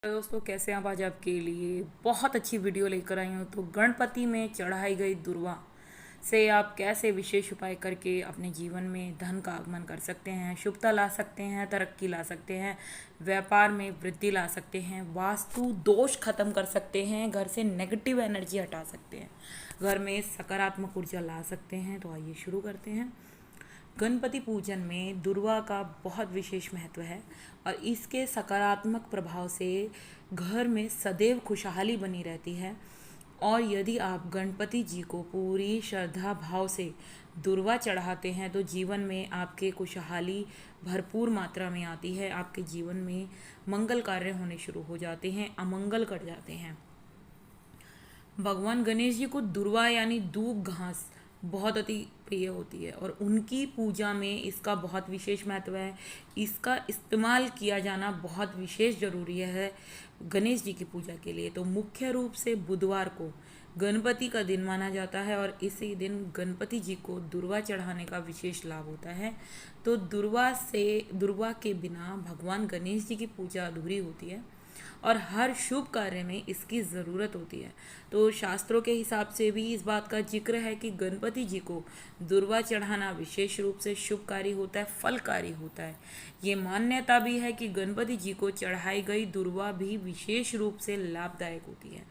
दोस्तों, कैसे हैं आप? आज आपके लिए बहुत अच्छी वीडियो लेकर आई हूँ। तो गणपति में चढ़ाई गई दुर्वा से आप कैसे विशेष उपाय करके अपने जीवन में धन का आगमन कर सकते हैं, शुभता ला सकते हैं, तरक्की ला सकते हैं, व्यापार में वृद्धि ला सकते हैं, वास्तु दोष खत्म कर सकते हैं, घर से नेगेटिव एनर्जी हटा सकते हैं, घर में सकारात्मक ऊर्जा ला सकते हैं। तो आइए शुरू करते हैं। गणपति पूजन में दुर्वा का बहुत विशेष महत्व है और इसके सकारात्मक प्रभाव से घर में सदैव खुशहाली बनी रहती है। और यदि आप गणपति जी को पूरी श्रद्धा भाव से दुर्वा चढ़ाते हैं तो जीवन में आपके खुशहाली भरपूर मात्रा में आती है। आपके जीवन में मंगल कार्य होने शुरू हो जाते हैं, अमंगल कट जाते हैं। भगवान गणेश जी को दुर्वा यानी दूब घास बहुत अति प्रिय होती है और उनकी पूजा में इसका बहुत विशेष महत्व है। इसका इस्तेमाल किया जाना बहुत विशेष ज़रूरी है गणेश जी की पूजा के लिए। तो मुख्य रूप से बुधवार को गणपति का दिन माना जाता है और इसी दिन गणपति जी को दुर्वा चढ़ाने का विशेष लाभ होता है। तो दुर्वा के बिना भगवान गणेश जी की पूजा अधूरी होती है और हर शुभ कार्य में इसकी ज़रूरत होती है। तो शास्त्रों के हिसाब से भी इस बात का जिक्र है कि गणपति जी को दुर्वा चढ़ाना विशेष रूप से शुभकारी होता है, फलकारी होता है। ये मान्यता भी है कि गणपति जी को चढ़ाई गई दुर्वा भी विशेष रूप से लाभदायक होती है।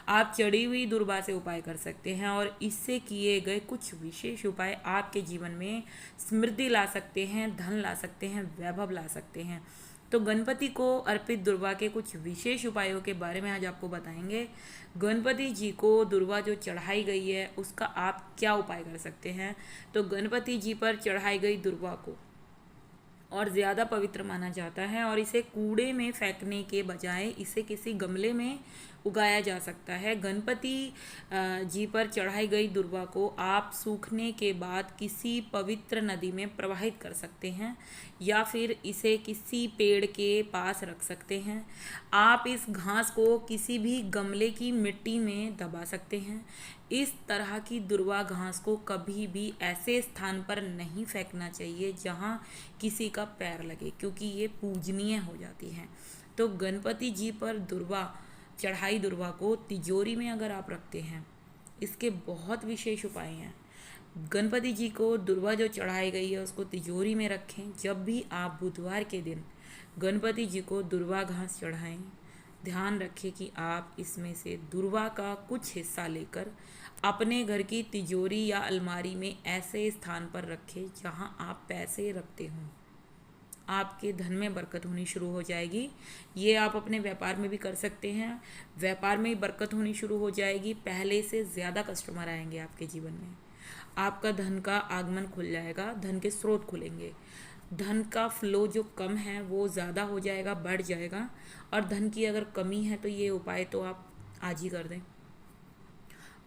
आप चढ़ी हुई दुर्वा से उपाय कर सकते हैं और इससे किए गए कुछ विशेष उपाय आपके जीवन में समृद्धि ला सकते हैं, धन ला सकते हैं, वैभव ला सकते हैं। तो गणपति को अर्पित दुर्वा के कुछ विशेष उपायों के बारे में आज आपको बताएंगे। गणपति जी को दुर्वा जो चढ़ाई गई है उसका आप क्या उपाय कर सकते हैं। तो गणपति जी पर चढ़ाई गई दुर्वा को और ज़्यादा पवित्र माना जाता है और इसे कूड़े में फेंकने के बजाय इसे किसी गमले में उगाया जा सकता है। गणपति जी पर चढ़ाई गई दुर्वा को आप सूखने के बाद किसी पवित्र नदी में प्रवाहित कर सकते हैं या फिर इसे किसी पेड़ के पास रख सकते हैं। आप इस घास को किसी भी गमले की मिट्टी में दबा सकते हैं। इस तरह की दुर्वा घास को कभी भी ऐसे स्थान पर नहीं फेंकना चाहिए जहां किसी का पैर लगे, क्योंकि ये पूजनीय हो जाती है। तो गणपति जी पर चढ़ाई दुर्वा को तिजोरी में अगर आप रखते हैं, इसके बहुत विशेष उपाय हैं। गणपति जी को दुर्वा जो चढ़ाई गई है उसको तिजोरी में रखें। जब भी आप बुधवार के दिन गणपति जी को दुर्वा घास चढ़ाएं, ध्यान रखें कि आप इसमें से दुर्वा का कुछ हिस्सा लेकर अपने घर की तिजोरी या अलमारी में ऐसे स्थान पर रखें जहां आप पैसे रखते हों। आपके धन में बरकत होनी शुरू हो जाएगी। ये आप अपने व्यापार में भी कर सकते हैं। व्यापार में बरकत होनी शुरू हो जाएगी। पहले से ज़्यादा कस्टमर आएंगे आपके जीवन में। आपका धन का आगमन खुल जाएगा, धन के स्रोत खुलेंगे। धन का फ्लो जो कम है वो ज़्यादा हो जाएगा, बढ़ जाएगा। और धन की अगर कमी है तो ये उपाय तो आप आज ही कर दें।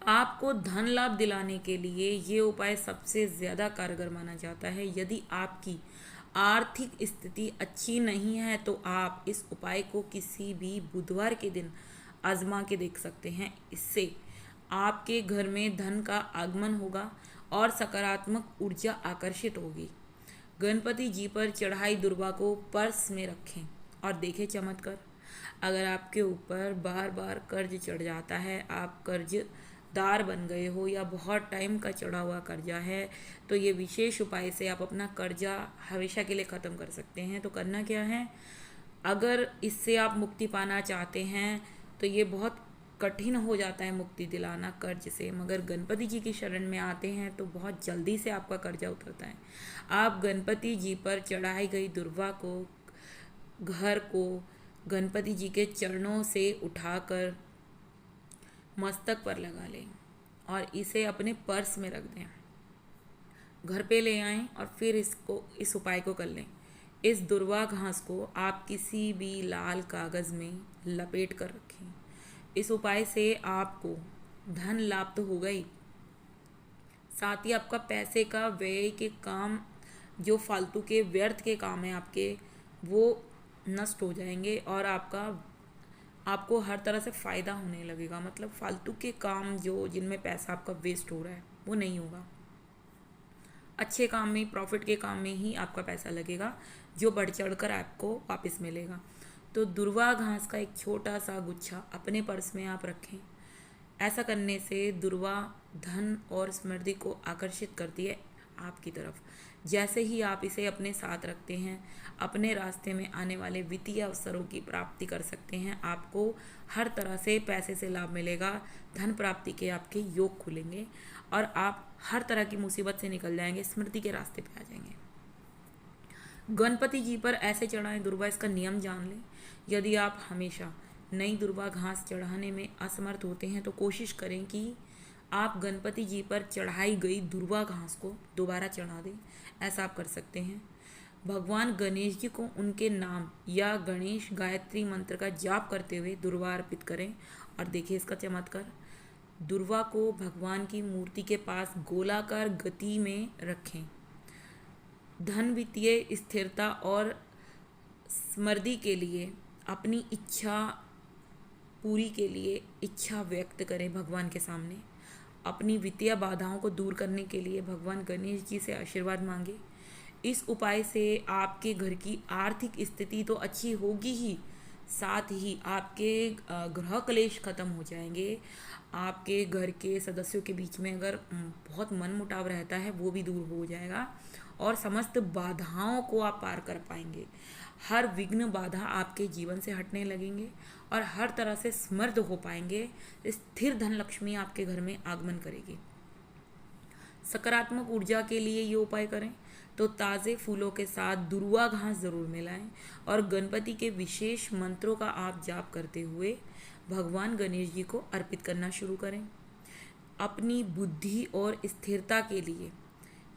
आपको धन लाभ दिलाने के लिए ये उपाय सबसे ज़्यादा कारगर माना जाता है। यदि आपकी आर्थिक स्थिति अच्छी नहीं है तो आप इस उपाय को किसी भी बुधवार के दिन आजमा के देख सकते हैं। इससे आपके घर में धन का आगमन होगा और सकारात्मक ऊर्जा आकर्षित होगी। गणपति जी पर चढ़ाई दुर्वा को पर्स में रखें और देखें चमत्कार। अगर आपके ऊपर बार बार कर्ज चढ़ जाता है, आप कर्जदार बन गए हो या बहुत टाइम का चढ़ा हुआ कर्जा है, तो ये विशेष उपाय से आप अपना कर्जा हमेशा के लिए ख़त्म कर सकते हैं। तो करना क्या है, अगर इससे आप मुक्ति पाना चाहते हैं तो ये बहुत कठिन हो जाता है मुक्ति दिलाना कर्ज से, मगर गणपति जी की शरण में आते हैं तो बहुत जल्दी से आपका कर्जा उतरता है। आप गणपति जी पर चढ़ाई गई दुर्वा को घर को गणपति जी के चरणों से उठाकर मस्तक पर लगा लें और इसे अपने पर्स में रख दें। घर पे ले आएं और फिर इस उपाय को कर लें। इस दुर्वा घास को आप किसी भी लाल कागज़ में लपेट कर रखें। इस उपाय से आपको धन लाभ तो होगा ही, साथ ही आपका पैसे का व्यय के काम, जो फालतू के व्यर्थ के काम है आपके, वो नष्ट हो जाएंगे और आपको हर तरह से फ़ायदा होने लगेगा। मतलब फालतू के काम जो जिनमें पैसा आपका वेस्ट हो रहा है वो नहीं होगा। अच्छे काम में, प्रॉफिट के काम में ही आपका पैसा लगेगा, जो बढ़ चढ़ कर आपको वापस मिलेगा। तो दुर्वा घास का एक छोटा सा गुच्छा अपने पर्स में आप रखें। ऐसा करने से दुर्वा धन और समृद्धि को आकर्षित करती है आपकी तरफ। जैसे ही आप इसे अपने साथ रखते हैं, अपने रास्ते में आने वाले वित्तीय अवसरों की प्राप्ति कर सकते हैं। आपको हर तरह से पैसे से लाभ मिलेगा, धन प्राप्ति के आपके योग खुलेंगे और आप हर तरह की मुसीबत से निकल जाएंगे, समृद्धि के रास्ते पे आ जाएंगे। गणपति जी पर ऐसे चढ़ाएं दुर्वा, इसका नियम जान लें। यदि आप हमेशा नई दुर्वा घास चढ़ाने में असमर्थ होते हैं तो कोशिश करें कि आप गणपति जी पर चढ़ाई गई दुर्वा घास को दोबारा चढ़ा दें। ऐसा आप कर सकते हैं। भगवान गणेश जी को उनके नाम या गणेश गायत्री मंत्र का जाप करते हुए दुर्वा अर्पित करें और देखिए इसका चमत्कार। दुर्वा को भगवान की मूर्ति के पास गोलाकार गति में रखें। धन, वित्तीय स्थिरता और समृद्धि के लिए, अपनी इच्छा पूरी के लिए इच्छा व्यक्त करें भगवान के सामने। अपनी वित्तीय बाधाओं को दूर करने के लिए भगवान गणेश जी से आशीर्वाद मांगे। इस उपाय से आपके घर की आर्थिक स्थिति तो अच्छी होगी ही, साथ ही आपके गृह क्लेश खत्म हो जाएंगे। आपके घर के सदस्यों के बीच में अगर बहुत मनमुटाव रहता है वो भी दूर हो जाएगा और समस्त बाधाओं को आप पार कर पाएंगे। हर विघ्न बाधा आपके जीवन से हटने लगेंगे और हर तरह से समृद्ध हो पाएंगे। स्थिर धन लक्ष्मी आपके घर में आगमन करेगी। सकारात्मक ऊर्जा के लिए ये उपाय करें तो ताज़े फूलों के साथ दुर्वा घास ज़रूर मिलाएं और गणपति के विशेष मंत्रों का आप जाप करते हुए भगवान गणेश जी को अर्पित करना शुरू करें। अपनी बुद्धि और स्थिरता के लिए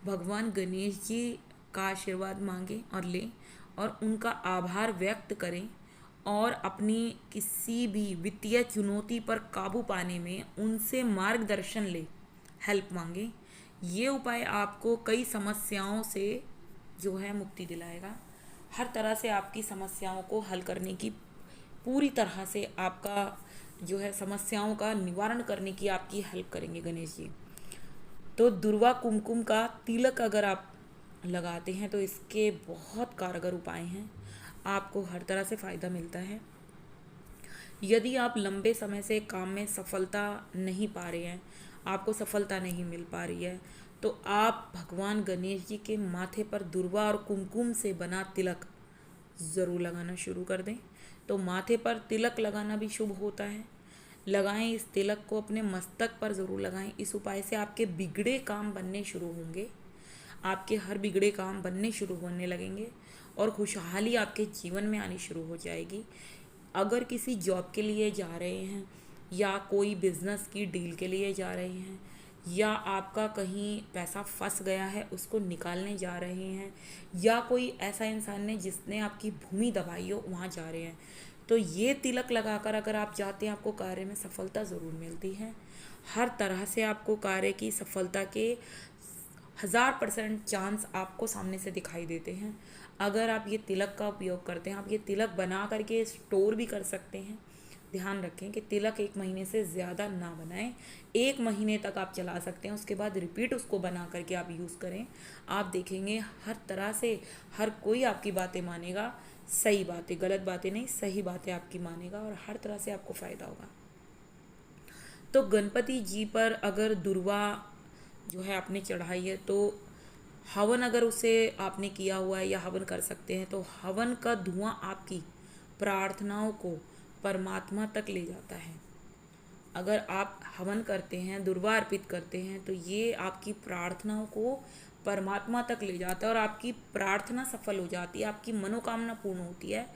भगवान गणेश जी का आशीर्वाद मांगें और लें और उनका आभार व्यक्त करें और अपनी किसी भी वित्तीय चुनौती पर काबू पाने में उनसे मार्गदर्शन लें, हेल्प मांगें। ये उपाय आपको कई समस्याओं से जो है मुक्ति दिलाएगा। हर तरह से आपकी समस्याओं को हल करने की, पूरी तरह से आपका जो है समस्याओं का निवारण करने की आपकी हेल्प करेंगे गणेश जी। तो दुर्वा कुमकुम का तिलक अगर आप लगाते हैं तो इसके बहुत कारगर उपाय हैं, आपको हर तरह से फ़ायदा मिलता है। यदि आप लंबे समय से काम में सफलता नहीं पा रहे हैं, आपको सफलता नहीं मिल पा रही है, तो आप भगवान गणेश जी के माथे पर दुर्वा और कुमकुम से बना तिलक ज़रूर लगाना शुरू कर दें। तो माथे पर तिलक लगाना भी शुभ होता है। लगाएं, इस तिलक को अपने मस्तक पर ज़रूर लगाएं। इस उपाय से आपके बिगड़े काम बनने शुरू होंगे, आपके हर बिगड़े काम बनने शुरू होने लगेंगे और खुशहाली आपके जीवन में आनी शुरू हो जाएगी। अगर किसी जॉब के लिए जा रहे हैं या कोई बिजनेस की डील के लिए जा रहे हैं या आपका कहीं पैसा फंस गया है उसको निकालने जा रहे हैं या कोई ऐसा इंसान है जिसने आपकी भूमि दबाई हो वहाँ जा रहे हैं, तो ये तिलक लगाकर अगर आप जाते हैं आपको कार्य में सफलता ज़रूर मिलती है। हर तरह से आपको कार्य की सफलता के 1000% चांस आपको सामने से दिखाई देते हैं। अगर आप ये तिलक का उपयोग करते हैं, आप ये तिलक बना करके स्टोर भी कर सकते हैं। ध्यान रखें कि तिलक 1 महीने से ज़्यादा ना बनाएं। 1 महीने तक आप चला सकते हैं, उसके बाद रिपीट उसको बना करके आप यूज़ करें। आप देखेंगे हर तरह से हर कोई आपकी बातें मानेगा, सही बातें, गलत बातें नहीं, सही बातें आपकी मानेगा और हर तरह से आपको फ़ायदा होगा। तो गणपति जी पर अगर दुर्वा जो है आपने चढ़ाई है तो हवन अगर उसे आपने किया हुआ है या हवन कर सकते हैं, तो हवन का धुआं आपकी प्रार्थनाओं को परमात्मा तक ले जाता है। अगर आप हवन करते हैं, दुर्वा अर्पित करते हैं, तो ये आपकी प्रार्थनाओं को परमात्मा तक ले जाता है और आपकी प्रार्थना सफल हो जाती है, आपकी मनोकामना पूर्ण होती है,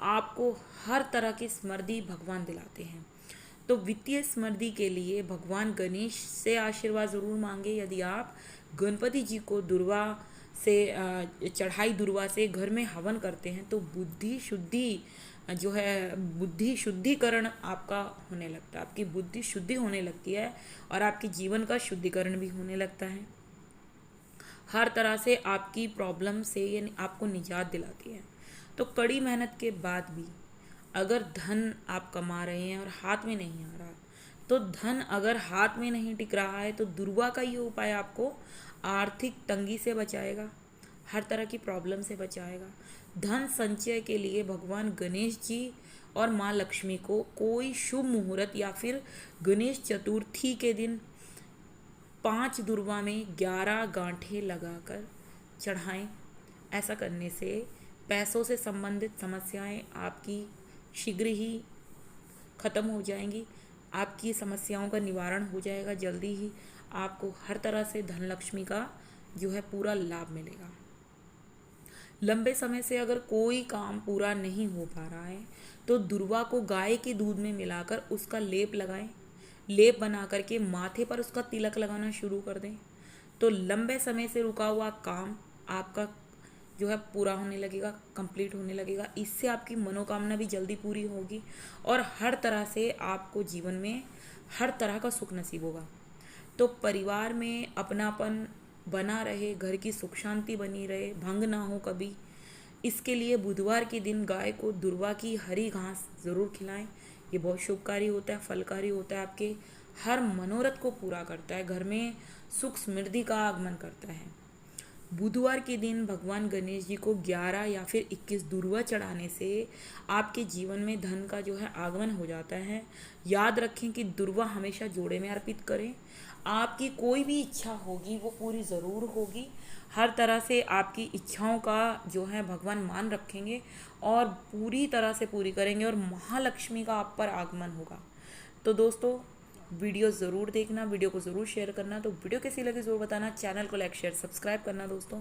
आपको हर तरह की समृद्धि भगवान दिलाते हैं। तो वित्तीय समृद्धि के लिए भगवान गणेश से आशीर्वाद ज़रूर मांगे। यदि आप गणपति जी को दुर्वा से चढ़ाई दुर्वा से घर में हवन करते हैं तो बुद्धि शुद्धि जो है, बुद्धि शुद्धिकरण आपका होने लगता है, आपकी बुद्धि शुद्धि होने लगती है और आपके जीवन का शुद्धिकरण भी होने लगता है। हर तरह से आपकी प्रॉब्लम से ये आपको निजात दिलाती है। तो कड़ी मेहनत के बाद भी अगर धन आप कमा रहे हैं और हाथ में नहीं आ रहा, तो धन अगर हाथ में नहीं टिक रहा है तो दुर्वा का ये उपाय आपको आर्थिक तंगी से बचाएगा, हर तरह की प्रॉब्लम से बचाएगा। धन संचय के लिए भगवान गणेश जी और माँ लक्ष्मी को कोई शुभ मुहूर्त या फिर गणेश चतुर्थी के दिन 5 दुर्वा में 11 गांठें लगाकर चढ़ाएं। ऐसा करने से पैसों से संबंधित समस्याएं आपकी शीघ्र ही खत्म हो जाएंगी। आपकी समस्याओं का निवारण हो जाएगा। जल्दी ही आपको हर तरह से धन लक्ष्मी का जो है पूरा लाभ मिलेगा। लंबे समय से अगर कोई काम पूरा नहीं हो पा रहा है तो दुर्वा को गाय के दूध में मिलाकर उसका लेप लगाएं। लेप बना करके माथे पर उसका तिलक लगाना शुरू कर दें तो लंबे समय से रुका हुआ काम आपका जो है पूरा होने लगेगा, कंप्लीट होने लगेगा। इससे आपकी मनोकामना भी जल्दी पूरी होगी और हर तरह से आपको जीवन में हर तरह का सुख नसीब होगा। तो परिवार में अपनापन बना रहे, घर की सुख शांति बनी रहे, भंग ना हो कभी, इसके लिए बुधवार के दिन गाय को दुर्वा की हरी घास ज़रूर खिलाएं। ये बहुत शुभकारी होता है, फलकारी होता है, आपके हर मनोरथ को पूरा करता है, घर में सुख समृद्धि का आगमन करता है। बुधवार के दिन भगवान गणेश जी को 11 या फिर 21 दुर्वा चढ़ाने से आपके जीवन में धन का जो है आगमन हो जाता है। याद रखें कि दुर्वा हमेशा जोड़े में अर्पित करें। आपकी कोई भी इच्छा होगी वो पूरी ज़रूर होगी। हर तरह से आपकी इच्छाओं का जो है भगवान मान रखेंगे और पूरी तरह से पूरी करेंगे और महालक्ष्मी का आप पर आगमन होगा। तो दोस्तों, वीडियो ज़रूर देखना, वीडियो को ज़रूर शेयर करना। तो वीडियो कैसी लगी ज़रूर बताना, चैनल को लाइक शेयर सब्सक्राइब करना दोस्तों।